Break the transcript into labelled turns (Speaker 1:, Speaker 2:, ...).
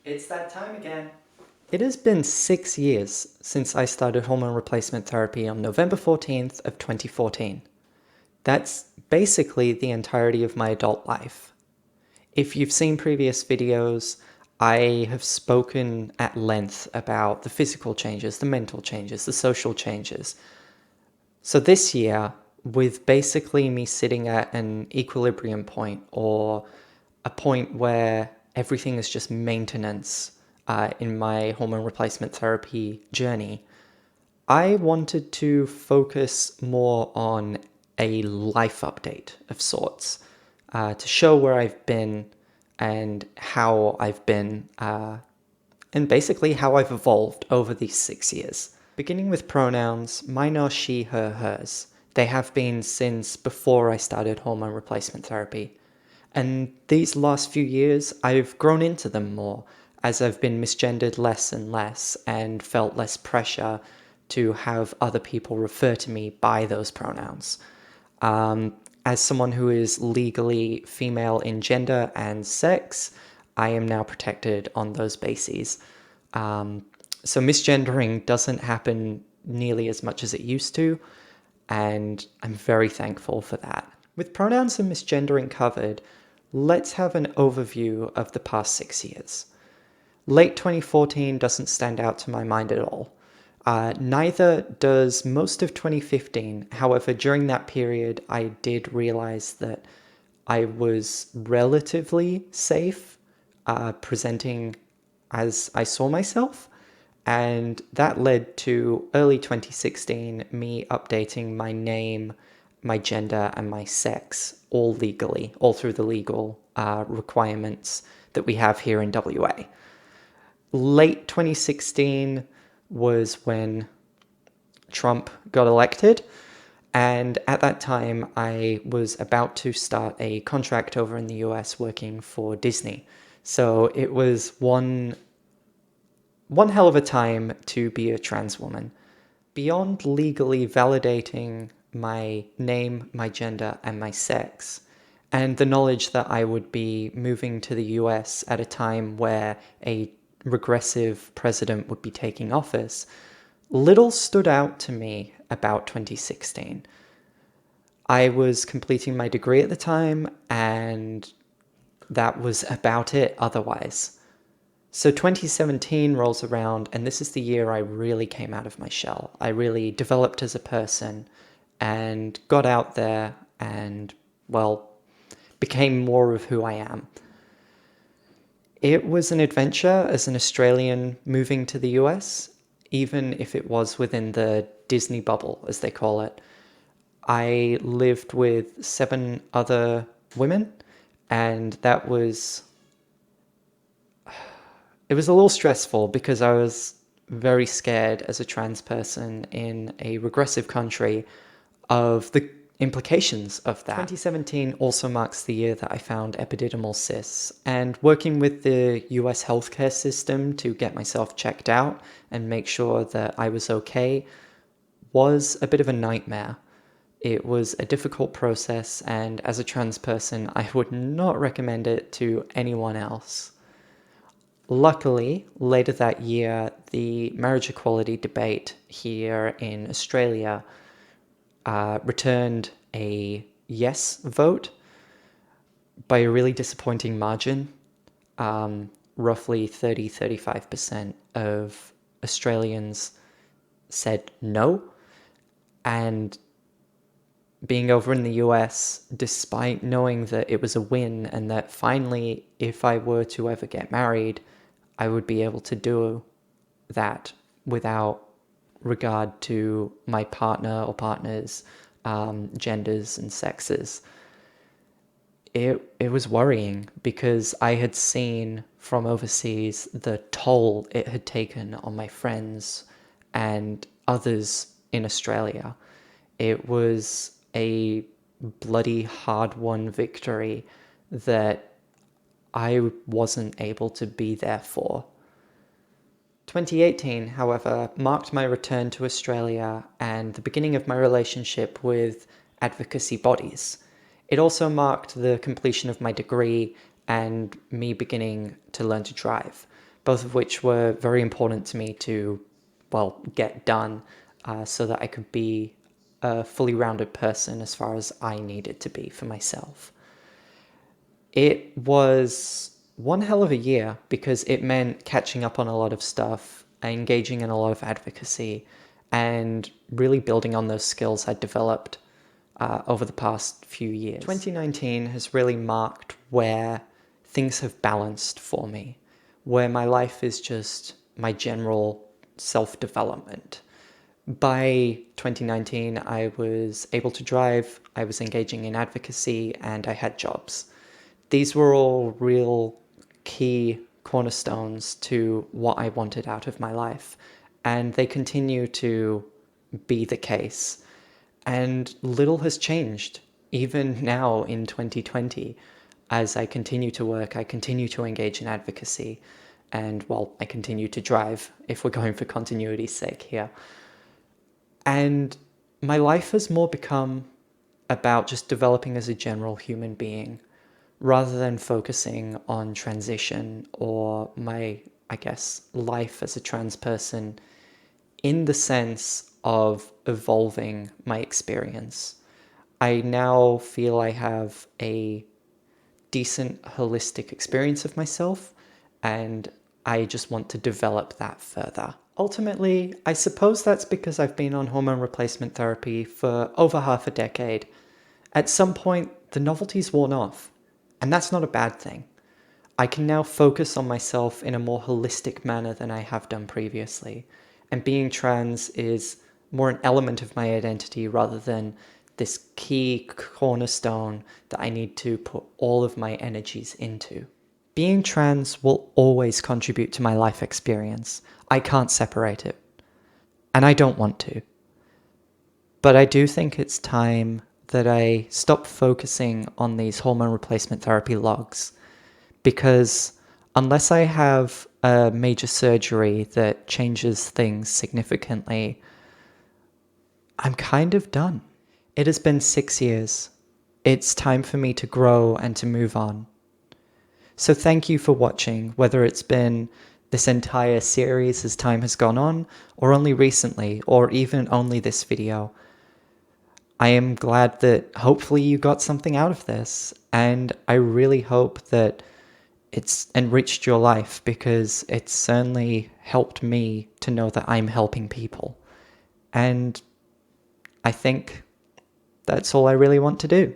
Speaker 1: It's that time again. It has been 6 years since I started hormone replacement therapy on November 14th of 2014. That's basically the entirety of my adult life. If you've seen previous videos, I have spoken at length about the physical changes, the mental changes, the social changes. So this year, with basically me sitting at an equilibrium point or a point where everything is just maintenance in my hormone replacement therapy journey, I wanted to focus more on a life update of sorts to show where I've been and how I've been, and basically how I've evolved over these 6 years. Beginning with pronouns, mine are she, her, hers. They have been since before I started hormone replacement therapy. And these last few years, I've grown into them more as I've been misgendered less and less and felt less pressure to have other people refer to me by those pronouns. As someone who is legally female in gender and sex, I am now protected on those bases. So misgendering doesn't happen nearly as much as it used to, and I'm very thankful for that. With pronouns and misgendering covered, let's have an overview of the past 6 years. Late 2014 doesn't stand out to my mind at all. Neither does most of 2015. However, during that period, I did realize that I was relatively safe presenting as I saw myself. And that led to early 2016, me updating my name, my gender, and my sex, all legally, all through the legal requirements that we have here in WA. Late 2016 was when Trump got elected, and at that time I was about to start a contract over in the US working for Disney. So it was one hell of a time to be a trans woman. Beyond legally validating my name, my gender, and my sex, and the knowledge that I would be moving to the US at a time where a regressive president would be taking office, little stood out to me about 2016. I was completing my degree at the time, and that was about it otherwise. So 2017 rolls around, and this is the year I really came out of my shell. I really developed as a person and got out there and, well, became more of who I am. It was an adventure as an Australian moving to the US, even if it was within the Disney bubble, as they call it. I lived with 7 other women, and it was a little stressful because I was very scared as a trans person in a regressive country of the implications of that. 2017 also marks the year that I found epididymal cysts, and working with the US healthcare system to get myself checked out and make sure that I was okay was a bit of a nightmare. It was a difficult process, and as a trans person, I would not recommend it to anyone else. Luckily, later that year, the marriage equality debate here in Australia returned a yes vote by a really disappointing margin. Roughly 30-35% of Australians said no. And being over in the US, despite knowing that it was a win and that finally, if I were to ever get married, I would be able to do that without regard to my partner or partners' genders and sexes. It was worrying because I had seen from overseas the toll it had taken on my friends and others in Australia. It was a bloody hard-won victory that I wasn't able to be there for. 2018, however, marked my return to Australia and the beginning of my relationship with advocacy bodies. It also marked the completion of my degree and me beginning to learn to drive. both of which were very important to me to, well, get done so that I could be a fully rounded person as far as I needed to be for myself. It was one hell of a year because it meant catching up on a lot of stuff, engaging in a lot of advocacy, and really building on those skills I developed over the past few years. 2019 has really marked where things have balanced for me, where my life is just my general self-development. By 2019, I was able to drive, I was engaging in advocacy, and I had jobs. These were all real key cornerstones to what I wanted out of my life, and they continue to be the case. And little has changed, even now in 2020. As I continue to work, I continue to engage in advocacy, and, well, I continue to drive, if we're going for continuity's sake here. And my life has more become about just developing as a general human being, rather than focusing on transition or my, I guess, life as a trans person in the sense of evolving my experience. I now feel I have a decent holistic experience of myself, and I just want to develop that further. Ultimately, I suppose that's because I've been on hormone replacement therapy for over half a decade. At some point, the novelty's worn off, and that's not a bad thing. I can now focus on myself in a more holistic manner than I have done previously, and being trans is more an element of my identity rather than this key cornerstone that I need to put all of my energies into. Being trans will always contribute to my life experience. I can't separate it, and I don't want to. But I do think it's time that I stop focusing on these hormone replacement therapy logs, because unless I have a major surgery that changes things significantly, I'm kind of done. It has been 6 years. It's time for me to grow and to move on. So thank you for watching, whether it's been this entire series as time has gone on, or only recently, or even only this video. I am glad that hopefully you got something out of this, and I really hope that it's enriched your life, because it's certainly helped me to know that I'm helping people. And I think that's all I really want to do.